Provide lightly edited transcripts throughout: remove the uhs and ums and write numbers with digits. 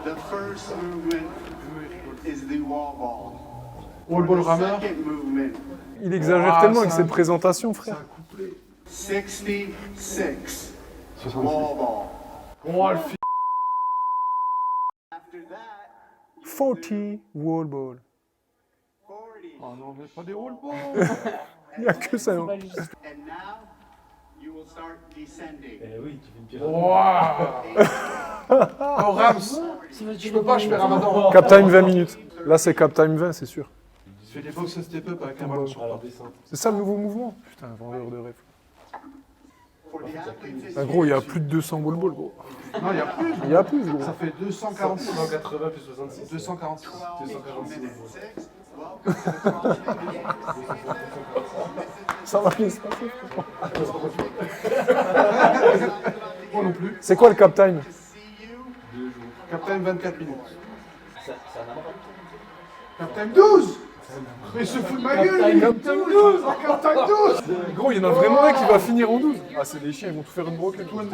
The first movement is the wall ball. Wall ball rameur. Second movement, Il exagère tellement avec ses présentations, frère. 66 wall ball. Oh, le fils. After that, 40 wall ball. 40. Oh non, mais pas des wall balls. Il n'y a que ça. Hein. And now, you will start descending. Eh oui, tu fais une pyramide. Waouh. Oh, Rams. Je peux pas, je fais Ramadan. Cap time 20 minutes. Là, c'est cap time 20, c'est sûr. Je fais des box step up avec un ballon sur Alors table. descends. C'est ça le nouveau mouvement? Putain, vendeur de rêve. For the athletes, Ah, gros, il y a plus de 200 wall ball, gros. Non, il y a plus. Il y a plus, gros. Ça fait 246. 180 plus 66. 246. 246. minute 6. Welcome to the CrossFit Ça va bien se passer. Moi non plus. C'est quoi le cap time? See you. Captain 24 minutes. Ça n'a pas. Captain 12. Mais il se fout de ma gueule. Captain 12. Captain 12. Gros, il y en a vraiment un qui va finir en 12. Ah, c'est des chiens, ils vont tout faire une broken. broken.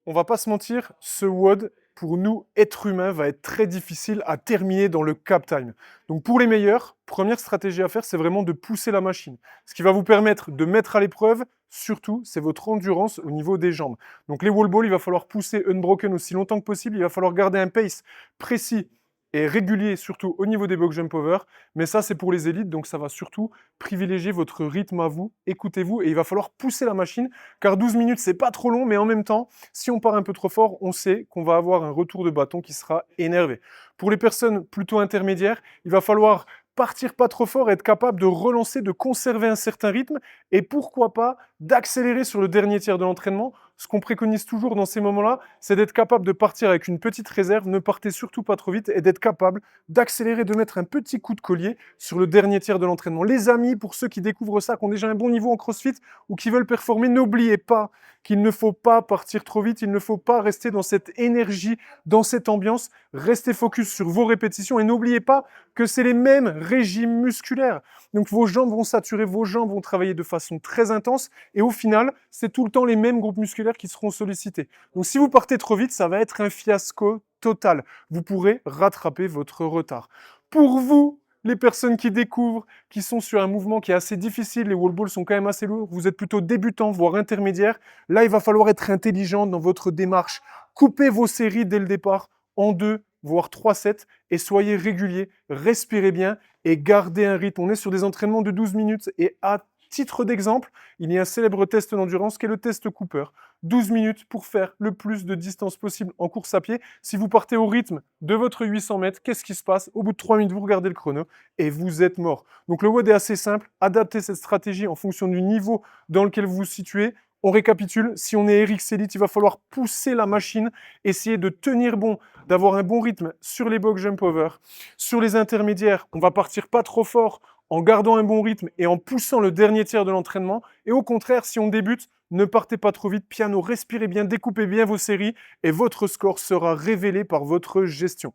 On va pas se mentir, ce WOD, pour nous, êtres humains, va être très difficile à terminer dans le cap time. Donc pour les meilleurs, première stratégie à faire, c'est vraiment de pousser la machine. Ce qui va vous permettre de mettre à l'épreuve, surtout, c'est votre endurance au niveau des jambes. Donc les wall balls, il va falloir pousser unbroken aussi longtemps que possible, il va falloir garder un pace précis et régulier, surtout au niveau des box jump over. Mais ça, c'est pour les élites, donc ça va surtout privilégier votre rythme à vous. Écoutez-vous, et il va falloir pousser la machine, car 12 minutes, c'est pas trop long, mais en même temps, si on part un peu trop fort, on sait qu'on va avoir un retour de bâton qui sera énervé. Pour les personnes plutôt intermédiaires, il va falloir partir pas trop fort, être capable de relancer, de conserver un certain rythme, et pourquoi pas d'accélérer sur le dernier tiers de l'entraînement. Ce qu'on préconise toujours dans ces moments-là, c'est d'être capable de partir avec une petite réserve, ne partez surtout pas trop vite, et d'être capable d'accélérer, de mettre un petit coup de collier sur le dernier tiers de l'entraînement. Les amis, pour ceux qui découvrent ça, qui ont déjà un bon niveau en CrossFit ou qui veulent performer, n'oubliez pas qu'il ne faut pas partir trop vite, il ne faut pas rester dans cette énergie, dans cette ambiance. Restez focus sur vos répétitions et n'oubliez pas que c'est les mêmes régimes musculaires. Donc vos jambes vont saturer, vos jambes vont travailler de façon très intense et au final, c'est tout le temps les mêmes groupes musculaires qui seront sollicités. Donc si vous partez trop vite, ça va être un fiasco total. Vous pourrez rattraper votre retard. Pour vous, les personnes qui découvrent, qui sont sur un mouvement qui est assez difficile, les wall balls sont quand même assez lourds, vous êtes plutôt débutant, voire intermédiaire, là, il va falloir être intelligent dans votre démarche. Coupez vos séries dès le départ en 2, voire 3 sets, et soyez réguliers, respirez bien et gardez un rythme. On est sur des entraînements de 12 minutes, et à titre d'exemple, il y a un célèbre test d'endurance qui est le test Cooper. 12 minutes pour faire le plus de distance possible en course à pied. Si vous partez au rythme de votre 800 mètres, qu'est-ce qui se passe? Au bout de 3 minutes, vous regardez le chrono et vous êtes mort. Donc le WOD est assez simple. Adaptez cette stratégie en fonction du niveau dans lequel vous vous situez. On récapitule, si on est RX Elite, il va falloir pousser la machine, essayer de tenir bon, d'avoir un bon rythme sur les box jump over. Sur les intermédiaires, on va partir pas trop fort en gardant un bon rythme et en poussant le dernier tiers de l'entraînement. Et au contraire, si on débute, ne partez pas trop vite, piano, respirez bien, découpez bien vos séries et votre score sera révélé par votre gestion.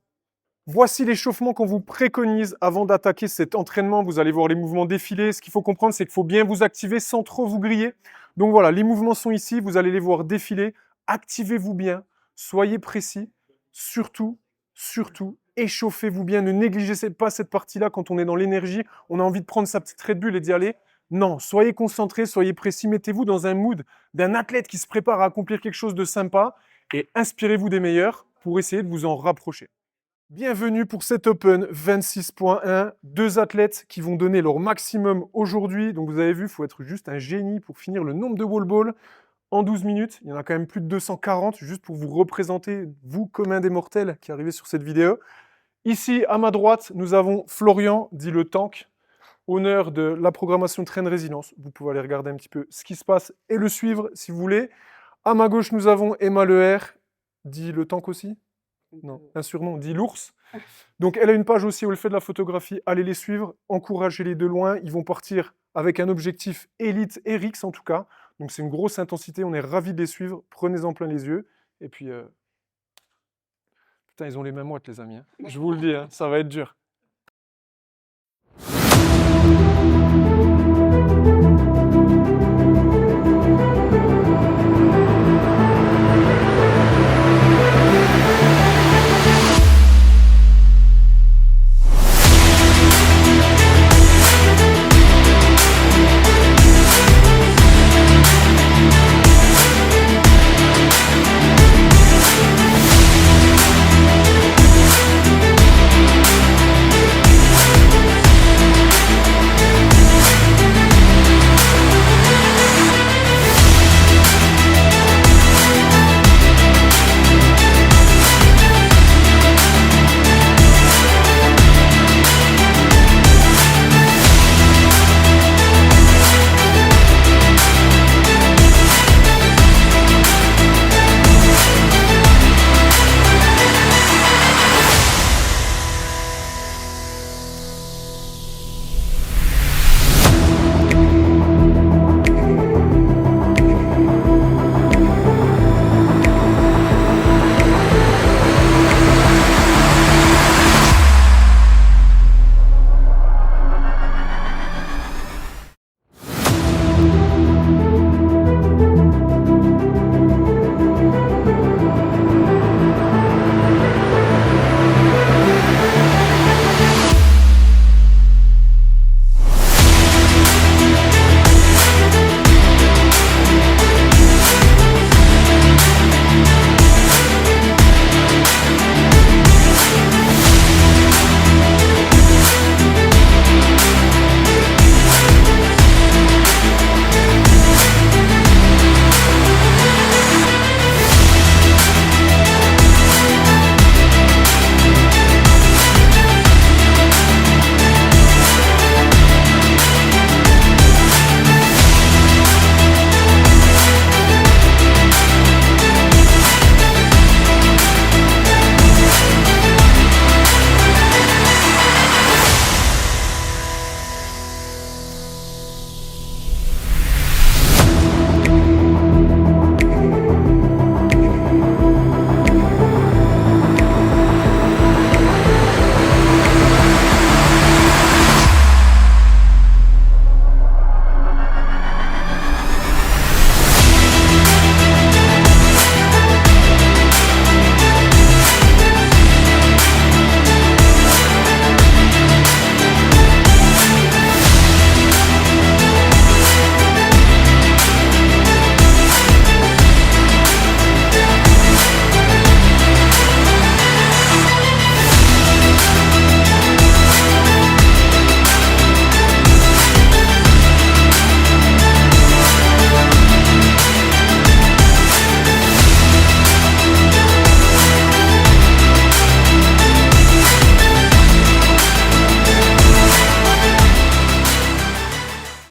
Voici l'échauffement qu'on vous préconise avant d'attaquer cet entraînement. Vous allez voir les mouvements défiler. Ce qu'il faut comprendre, c'est qu'il faut bien vous activer sans trop vous griller. Donc voilà, les mouvements sont ici, vous allez les voir défiler. Activez-vous bien, soyez précis. Surtout, échauffez-vous bien. Ne négligez pas cette partie-là quand on est dans l'énergie. On a envie de prendre sa petite Red Bull et d'y aller. Non, soyez concentrés, soyez précis. Mettez-vous dans un mood d'un athlète qui se prépare à accomplir quelque chose de sympa et inspirez-vous des meilleurs pour essayer de vous en rapprocher. Bienvenue pour cet Open 26.1. 2 athlètes qui vont donner leur maximum aujourd'hui. Donc vous avez vu, il faut être juste un génie pour finir le nombre de wall balls en 12 minutes. Il y en a quand même plus de 240, juste pour vous représenter, vous, commun des mortels, qui arrivez sur cette vidéo. Ici, à ma droite, nous avons Florian, dit le tank, honneur de la programmation Train Résilience. Vous pouvez aller regarder un petit peu ce qui se passe et le suivre si vous voulez. À ma gauche, nous avons Emma Leher, dit le tank aussi. Non, un surnom, dit l'ours. Donc elle a une page aussi où elle fait de la photographie, allez les suivre, encouragez-les de loin, ils vont partir avec un objectif élite, RX en tout cas, donc c'est une grosse intensité, on est ravis de les suivre, prenez-en plein les yeux, et puis... Putain, ils ont les mêmes watts les amis, hein. Je vous le dis, hein, ça va être dur.